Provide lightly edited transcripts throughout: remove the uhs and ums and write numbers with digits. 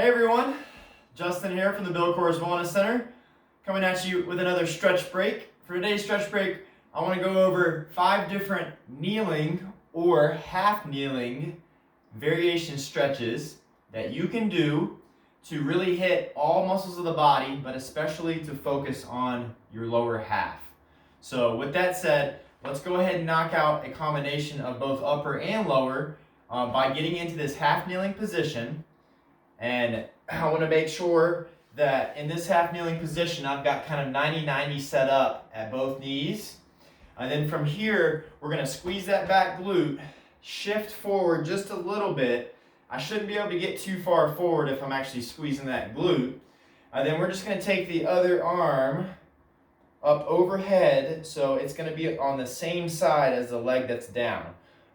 Hey everyone, Justin here from the Bill Coors Wellness Center, coming at you with another stretch break. For today's stretch break, I want to go over 5 different kneeling or half kneeling variation stretches that you can do to really hit all muscles of the body, but especially to focus on your lower half. So with that said, let's go ahead and knock out a combination of both upper and lower by getting into this half kneeling position. And I want to make sure that in this half kneeling position, I've got kind of 90-90 set up at both knees. And then from here, we're going to squeeze that back glute, shift forward just a little bit. I shouldn't be able to get too far forward if I'm actually squeezing that glute. And then we're just going to take the other arm up overhead, so it's going to be on the same side as the leg that's down.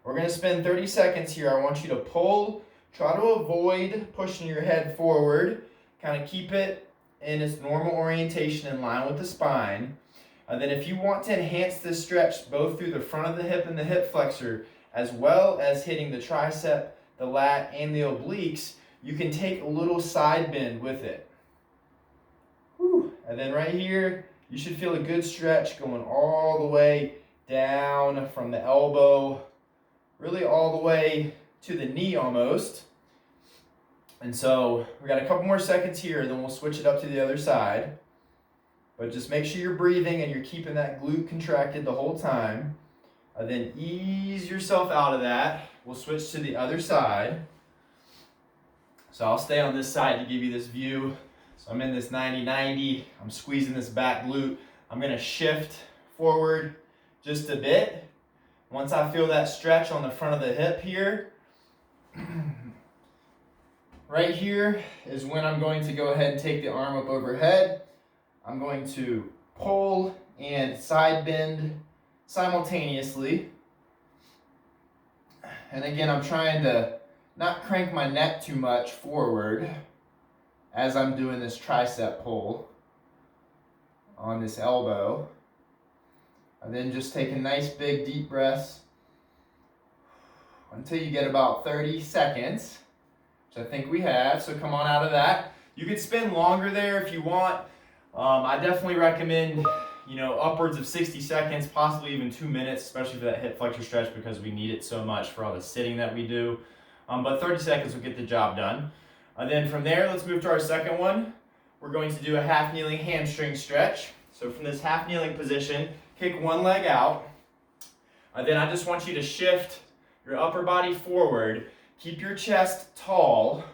We're going to spend 30 seconds here. I want you to pull. Try to avoid pushing your head forward. Kind of keep it in its normal orientation in line with the spine. And then if you want to enhance this stretch both through the front of the hip and the hip flexor, as well as hitting the tricep, the lat, and the obliques, you can take a little side bend with it. Whew. And then right here, you should feel a good stretch going all the way down from the elbow, really all the way to the knee almost. And so we got a couple more seconds here, then we'll switch it up to the other side. But just make sure you're breathing and you're keeping that glute contracted the whole time. And then ease yourself out of that. We'll switch to the other side. So I'll stay on this side to give you this view. So I'm in this 90-90. I'm squeezing this back glute. I'm going to shift forward just a bit. Once I feel that stretch on the front of the hip here, right here is when I'm going to go ahead and take the arm up overhead. I'm going to pull and side bend simultaneously. And again, I'm trying to not crank my neck too much forward as I'm doing this tricep pull on this elbow. And then just taking nice big deep breaths until you get about 30 seconds, which I think we have. So come on out of that. You could spend longer there if you want. I definitely recommend, upwards of 60 seconds, possibly even 2 minutes, especially for that hip flexor stretch because we need it so much for all the sitting that we do. But 30 seconds will get the job done. And then from there, let's move to our second one. We're going to do a half kneeling hamstring stretch. So from this half kneeling position, kick one leg out. And then I just want you to shift your upper body forward. Keep your chest tall.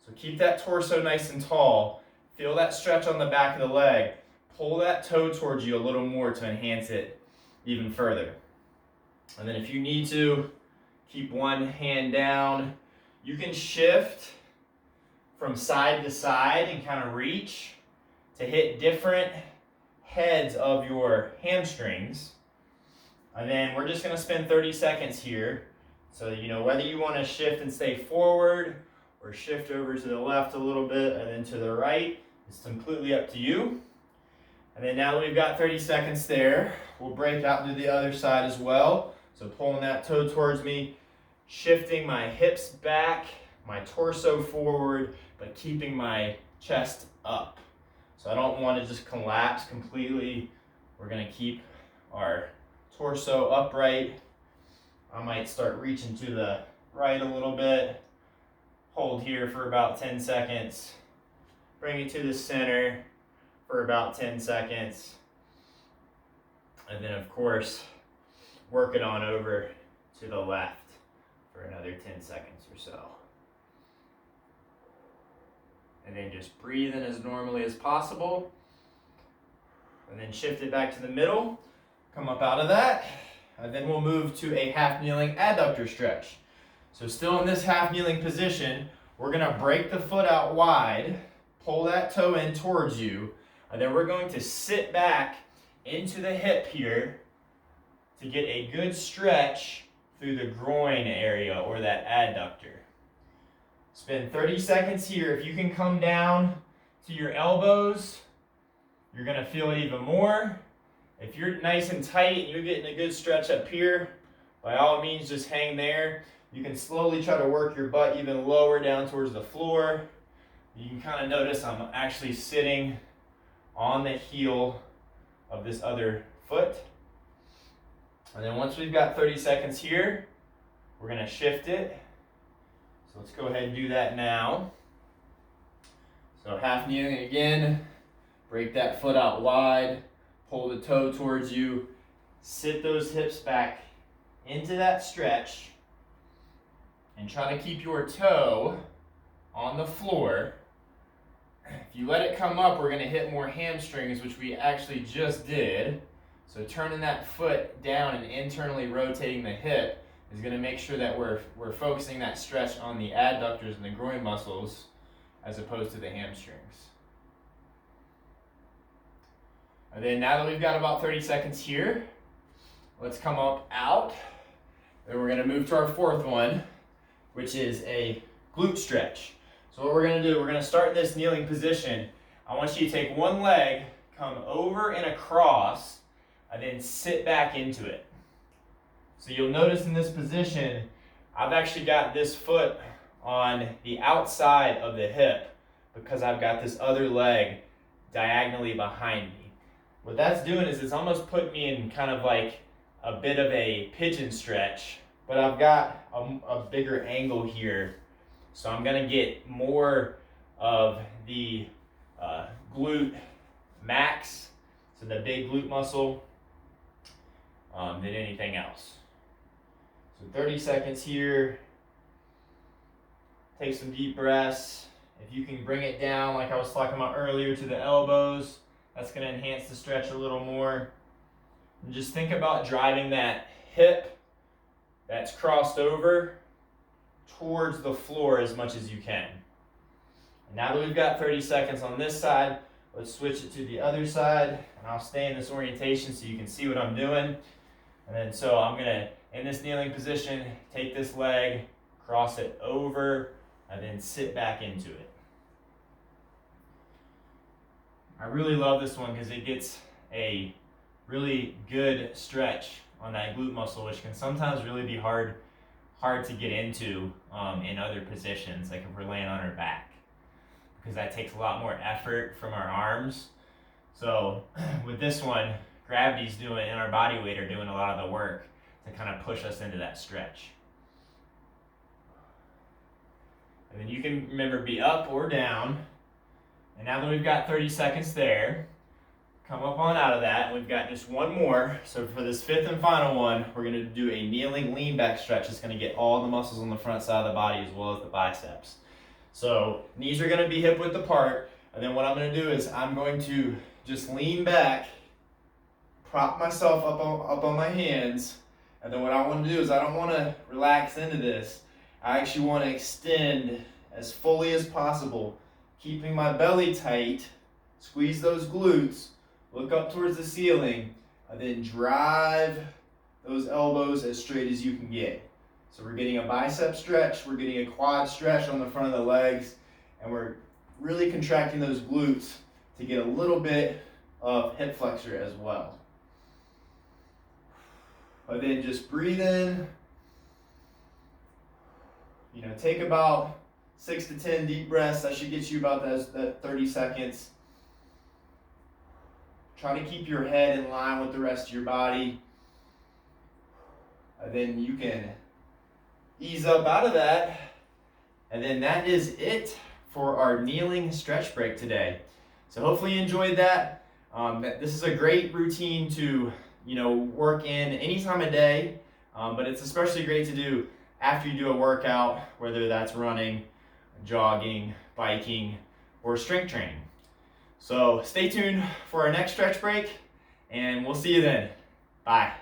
So keep that torso nice and tall. Feel that stretch on the back of the leg. Pull that toe towards you a little more to enhance it even further. And then if you need to, keep one hand down. You can shift from side to side and kind of reach to hit different heads of your hamstrings. And then we're just going to spend 30 seconds here. So, whether you want to shift and stay forward or shift over to the left a little bit and then to the right, it's completely up to you. And then now that we've got 30 seconds there, we'll break out to the other side as well. So pulling that toe towards me, shifting my hips back, my torso forward, but keeping my chest up. So I don't want to just collapse completely. We're going to keep our torso upright. I might start reaching to the right a little bit. Hold here for about 10 seconds. Bring it to the center for about 10 seconds. And then, of course, work it on over to the left for another 10 seconds or so. And then just breathe in as normally as possible. And then shift it back to the middle. Come up out of that. And then we'll move to a half kneeling adductor stretch. So still in this half kneeling position, we're going to break the foot out wide, pull that toe in towards you, and then we're going to sit back into the hip here to get a good stretch through the groin area or that adductor. Spend 30 seconds here. If you can come down to your elbows, you're going to feel it even more. If you're nice and tight and you're getting a good stretch up here, by all means just hang there. You can slowly try to work your butt even lower down towards the floor. You can kind of notice I'm actually sitting on the heel of this other foot. And then once we've got 30 seconds here, we're going to shift it. So let's go ahead and do that now. So half kneeling again, break that foot out wide, pull the toe towards you, sit those hips back into that stretch, and try to keep your toe on the floor. If you let it come up, we're going to hit more hamstrings, which we actually just did. So turning that foot down and internally rotating the hip is going to make sure that we're focusing that stretch on the adductors and the groin muscles as opposed to the hamstrings. And then now that we've got about 30 seconds here, let's come up out. Then we're going to move to our fourth one, which is a glute stretch. So what we're going to do, we're going to start in this kneeling position. I want you to take one leg, come over and across, and then sit back into it. So you'll notice in this position, I've actually got this foot on the outside of the hip because I've got this other leg diagonally behind me. What that's doing is it's almost putting me in kind of like a bit of a pigeon stretch, but I've got a bigger angle here. So I'm going to get more of the glute max, so the big glute muscle, than anything else. So 30 seconds here. Take some deep breaths. If you can bring it down, like I was talking about earlier, to the elbows, that's going to enhance the stretch a little more. And just think about driving that hip that's crossed over towards the floor as much as you can. And now that we've got 30 seconds on this side, let's switch it to the other side, and I'll stay in this orientation so you can see what I'm doing. And then so I'm gonna, in this kneeling position, take this leg, cross it over, and then sit back into it. I really love this one because it gets a really good stretch on that glute muscle, which can sometimes really be hard to get into in other positions, like if we're laying on our back, because that takes a lot more effort from our arms. So with this one, gravity's doing, and our body weight are doing a lot of the work to kind of push us into that stretch. And then you can remember, be up or down. And now that we've got 30 seconds there, come up on out of that, and we've got just one more. So for this fifth and final one, we're going to do a kneeling lean back stretch. It's going to get all the muscles on the front side of the body as well as the biceps. So knees are going to be hip width apart, and then what I'm going to do is I'm going to just lean back, prop myself up on my hands, and then what I want to do is I don't want to relax into this. I actually want to extend as fully as possible, keeping my belly tight, squeeze those glutes, look up towards the ceiling, and then drive those elbows as straight as you can get. So we're getting a bicep stretch, we're getting a quad stretch on the front of the legs, and we're really contracting those glutes to get a little bit of hip flexor as well. But then just breathe in. You know, take about 6 to 10 deep breaths. That should get you about that 30 seconds. Try to keep your head in line with the rest of your body. And then you can ease up out of that. And then that is it for our kneeling stretch break today. So hopefully you enjoyed that. This is a great routine to, work in any time of day, but it's especially great to do after you do a workout, whether that's running, jogging, biking, or strength training. So stay tuned for our next stretch break, and we'll see you then. Bye.